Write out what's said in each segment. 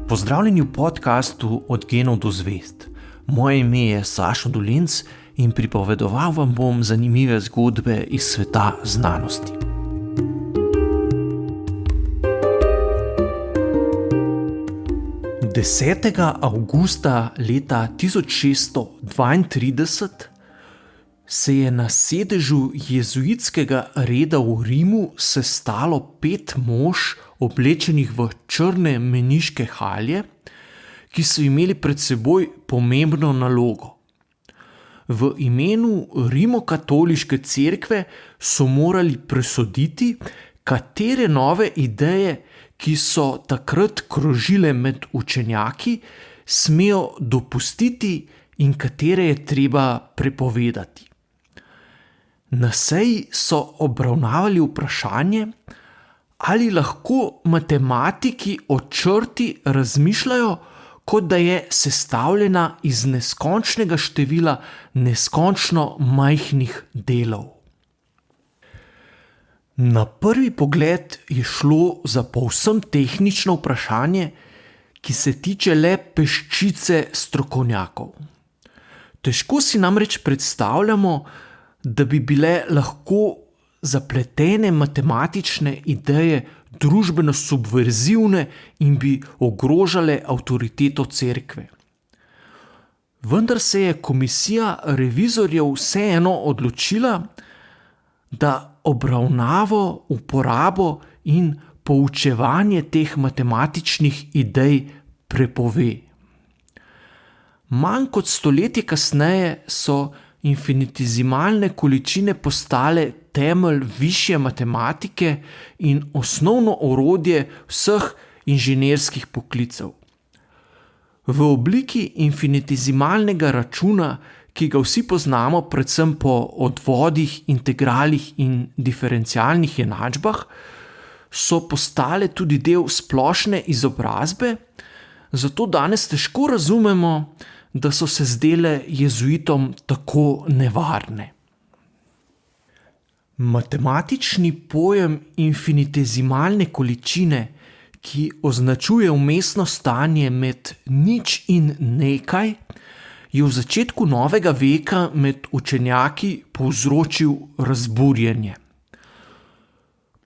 Pozdravljeni v podkastu Od genov do zvezd. Moje ime je Sašo Dolenc in pripovedoval vam bom zanimive zgodbe iz sveta znanosti. Desetega avgusta leta 1632 se je na sedežu jezuitskega reda v Rimu sestalo 5 mož, oblečenih v črne meniške halje, ki so imeli pred seboj pomembno nalogo. V imenu Rimokatoliške cerkve so morali presoditi, katere nove ideje, ki so takrat krožile med učenjaki, smejo dopustiti in katere je treba prepovedati. Na seji so obravnavali vprašanje, ali lahko matematiki o črti razmišljajo, kot da je sestavljena iz neskončnega števila neskončno majhnih delov. Na prvi pogled je šlo za povsem tehnično vprašanje, ki se tiče le peščice strokovnjakov. Težko si namreč predstavljamo, da bi bile lahko zapletene matematične ideje družbeno subverzivne in bi ogrožale avtoriteto cerkve. Vendar se je komisija revizorjev vseeno odločila, da obravnavo, uporabo in poučevanje teh matematičnih idej prepove. Manj kot stoletje kasneje so infinitezimalne količine postale temelj višje matematike in osnovno orodje vseh inženirskih poklicev. V obliki infinitezimalnega računa, ki ga vsi poznamo predvsem po odvodih, integralih in diferencialnih enačbah, so postale tudi del splošne izobrazbe, zato danes težko razumemo, da so se zdele jezuitom tako nevarne. Matematični pojem infinitezimalne količine, ki označuje vmesno stanje med nič in nekaj, je v začetku novega veka med učenjaki povzročil razburjenje.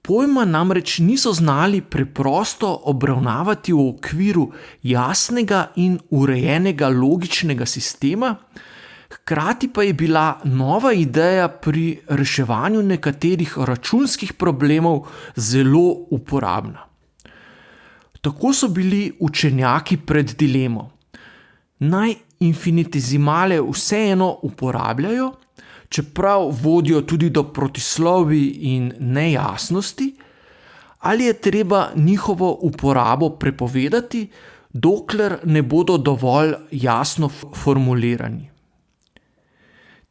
Pojma namreč niso znali preprosto obravnavati v okviru jasnega in urejenega logičnega sistema, hkrati pa je bila nova ideja pri reševanju nekaterih računskih problemov zelo uporabna. Tako so bili učenjaki pred dilemo: naj infinitezimale vseeno uporabljajo, čeprav vodijo tudi do protislovij in nejasnosti, ali je treba njihovo uporabo prepovedati, dokler ne bodo dovolj jasno formulirani.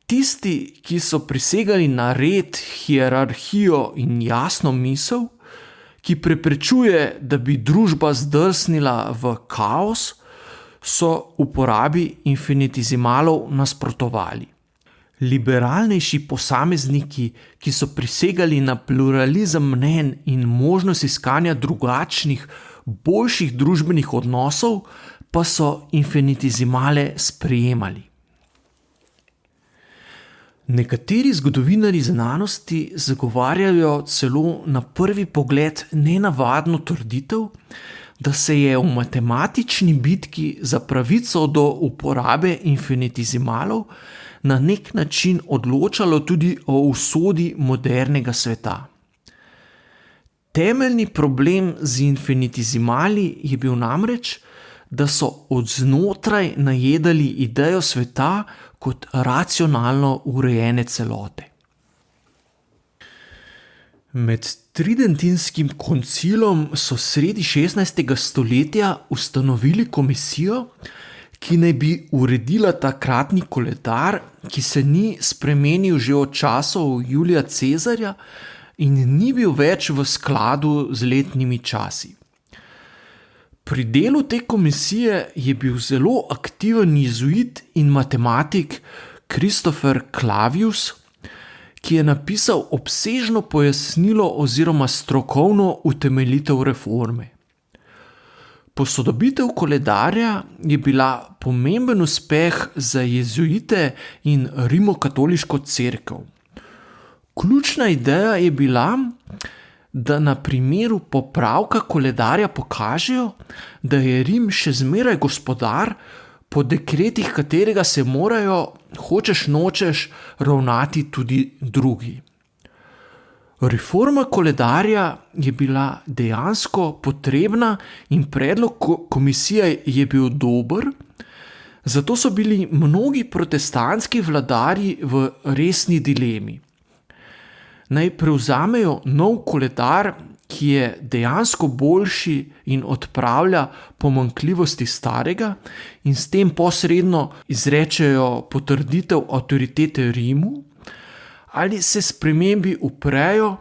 Tisti, ki so prisegali na red, hierarhijo in jasno misel, ki preprečuje, da bi družba zdrsnila v kaos, so uporabi infinitezimalov nasprotovali. Liberalnejši posamezniki, ki so prisegali na pluralizem mnenj in možnost iskanja drugačnih, boljših družbenih odnosov, pa so infinitezimale sprejemali. Nekateri zgodovinarji znanosti zagovarjajo celo na prvi pogled nenavadno trditev, da se je v matematični bitki za pravico do uporabe infinitezimalov na nek način odločalo tudi o usodi modernega sveta. Temeljni problem z infinitezimali je bil namreč, da so od znotraj najedali idejo sveta kot racionalno urejene celote. Med Tridentinskim koncilom so sredi 16. stoletja ustanovili komisijo, ki naj bi uredila takratni koledar, ki se ni spremenil že od časov Julija Cezarja in ni bil več v skladu z letnimi časi. Pri delu te komisije je bil zelo aktiven jezuit in matematik Christopher Clavius, ki je napisal obsežno pojasnilo oziroma strokovno utemeljitev reforme. Posodobitev koledarja je bila pomemben uspeh za jezuite in rimokatoliško cerkev. Ključna ideja je bila, da na primeru popravka koledarja pokažejo, da je Rim še zmeraj gospodar, po dekretih katerega se morajo, hočeš nočeš, ravnati tudi drugi. Reforma koledarja je bila dejansko potrebna in predlog komisije je bil dober, zato so bili mnogi protestantski vladarji v resni dilemi. Naj prevzamejo nov koledar, ki je dejansko boljši in odpravlja pomanjkljivosti starega in s tem posredno izrečejo potrditev avtoritete Rimu, ali se spremembi uprejo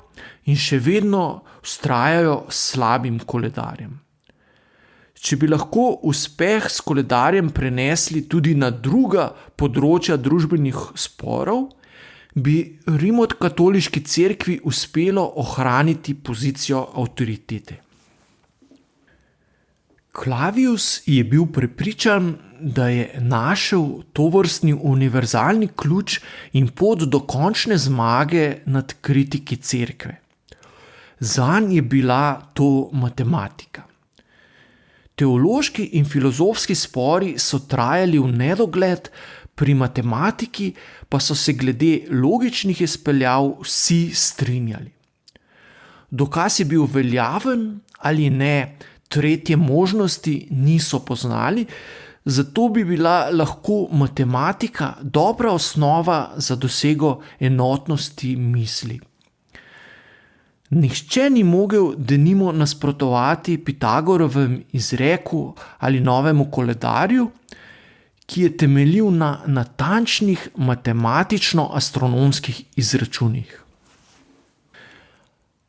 in še vedno vztrajajo s slabim koledarjem. Če bi lahko uspeh s koledarjem prenesli tudi na druga področja družbenih sporov, bi rimokatoliški cerkvi uspelo ohraniti pozicijo avtoritete. Clavius je bil prepričan, da je našel tovrstni univerzalni ključ in pot do končne zmage nad kritiki cerkve. Zanj je bila to matematika. Teološki in filozofski spori so trajali v nedogled, pri matematiki pa so se glede logičnih izpeljav vsi strinjali. Dokaz je bil veljaven ali ne, tretje možnosti niso poznali, zato bi bila lahko matematika dobra osnova za dosego enotnosti misli. Nihče ni mogel denimo nasprotovati Pitagorovem izreku ali novemu koledarju, ki je temeljil na natančnih matematično-astronomskih izračunih.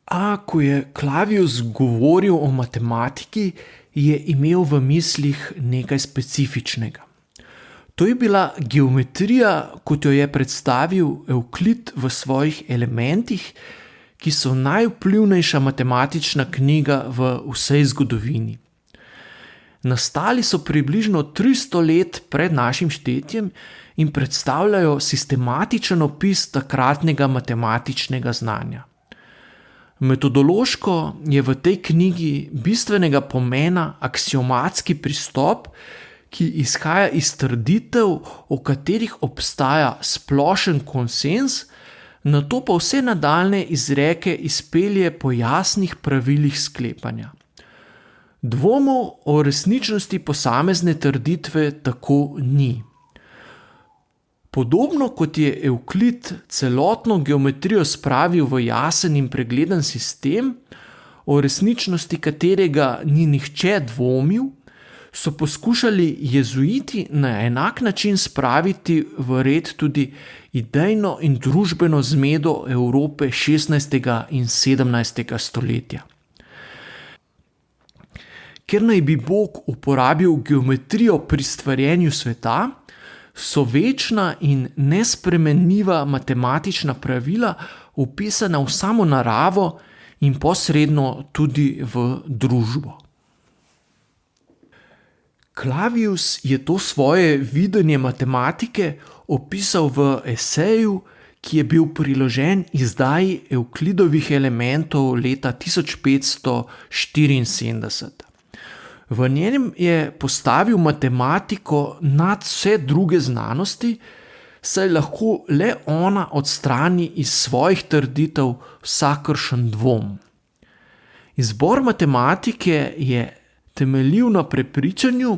A ko je Clavius govoril o matematiki, je imel v mislih nekaj specifičnega. To je bila geometrija, kot jo je predstavil Evklid v svojih elementih, ki so najvplivnejša matematična knjiga v vsej zgodovini. Nastali so približno 300 let pred našim štetjem in predstavljajo sistematičen opis takratnega matematičnega znanja. Metodološko je v tej knjigi bistvenega pomena aksiomatski pristop, ki izhaja iz trditev, o katerih obstaja splošen konsenz, nato pa vse nadaljnje izreke izpelje po jasnih pravilih sklepanja. Dvomov o resničnosti posamezne trditve tako ni. Podobno kot je Evklid celotno geometrijo spravil v jasen in pregleden sistem, o resničnosti katerega ni nihče dvomil, so poskušali jezuiti na enak način spraviti v red tudi idejno in družbeno zmedo Evrope 16. in 17. stoletja. Ker naj bi Bog uporabil geometrijo pri stvarjenju sveta, so večna in nespremenljiva matematična pravila vpisana v samo naravo in posredno tudi v družbo. Clavius je to svoje videnje matematike opisal v eseju, ki je bil priložen izdaji Evklidovih elementov leta 1574. V njem je postavil matematiko nad vse druge znanosti, saj lahko le ona odstrani iz svojih trditev vsakršen dvom. Izbor matematike je temeljil na prepričanju,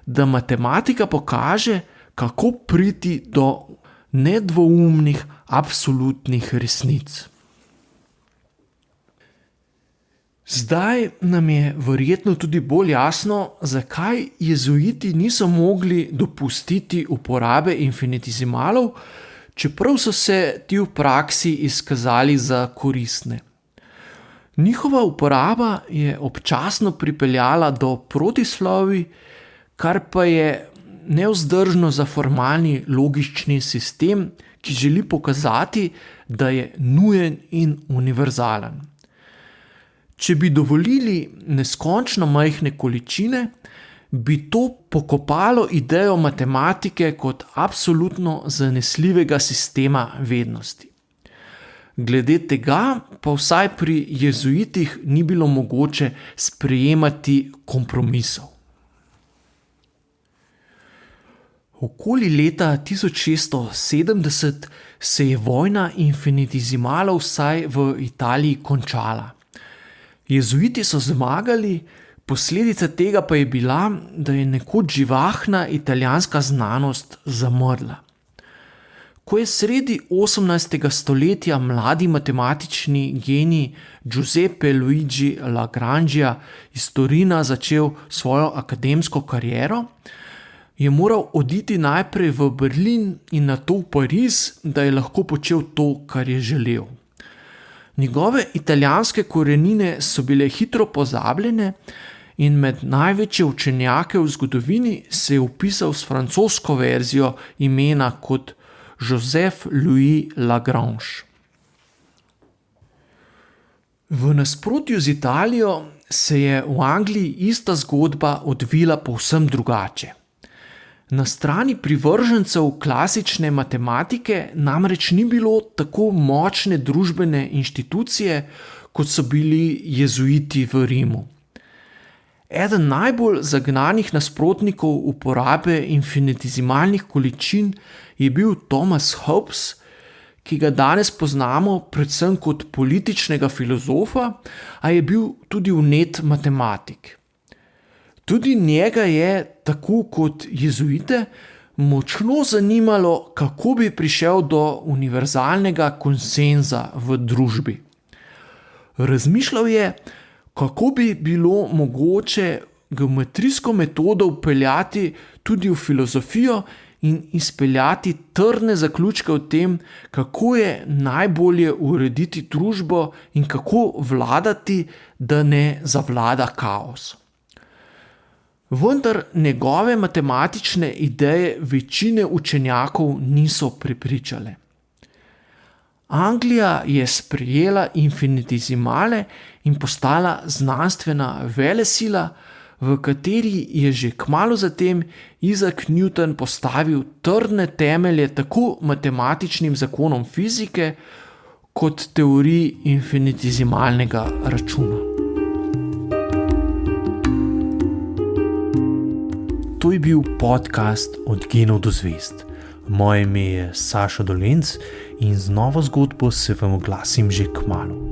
da matematika pokaže, kako priti do nedvoumnih, absolutnih resnic. Zdaj nam je verjetno tudi bolj jasno, zakaj jezuiti niso mogli dopustiti uporabe infinitesimalov, čeprav so se ti v praksi izkazali za koristne. Njihova uporaba je občasno pripeljala do protislovij, kar pa je nevzdržno za formalni logični sistem, ki želi pokazati, da je nujen in univerzalen. Če če bi dovolili neskončno majhne količine, bi to pokopalo idejo matematike kot absolutno zanesljivega sistema vednosti. Glede tega pa vsaj pri jezuitih ni bilo mogoče sprejemati kompromisov. Okoli leta 1670 se je vojna infinitizimala vsaj v Italiji končala. Jezuiti so zmagali, posledica tega pa je bila, da je nekoč živahna italijanska znanost zamrla. Ko je sredi 18. stoletja mladi matematični genij Giuseppe Luigi Lagrangia iz Torina začel svojo akademsko kariero, je moral oditi najprej v Berlin in nato v Pariz, da je lahko počel to, kar je želel. Njegove italijanske korenine so bile hitro pozabljene in med največje učenjake v zgodovini se je vpisal s francosko verzijo imena kot Joseph Louis Lagrange. V nasprotju z Italijo se je v Angliji ista zgodba odvila povsem drugače. Na strani privržencev klasične matematike namreč ni bilo tako močne družbene inštitucije, kot so bili jezuiti v Rimu. Eden najbolj zagnanih nasprotnikov uporabe infinitezimalnih količin je bil Thomas Hobbes, ki ga danes poznamo predvsem kot političnega filozofa, a je bil tudi vnet matematik. Tudi njega je, tako kot jezuite, močno zanimalo, kako bi prišel do univerzalnega konsenza v družbi. Razmišljal je, kako bi bilo mogoče geometrijsko metodo vpeljati tudi v filozofijo in izpeljati trdne zaključke o tem, kako je najbolje urediti družbo in kako vladati, da ne zavlada kaos. Vendar njegove matematične ideje večine učenjakov niso prepričale. Anglija je sprejela infinitezimale in postala znanstvena velesila, v kateri je že kmalu zatem Isaac Newton postavil trdne temelje tako matematičnim zakonom fizike kot teoriji infinitezimalnega računa. To je bil podcast Od genov do zvezd. Moje ime je Sašo Dolenc in z novo zgodbo se vam oglasim že kmalu.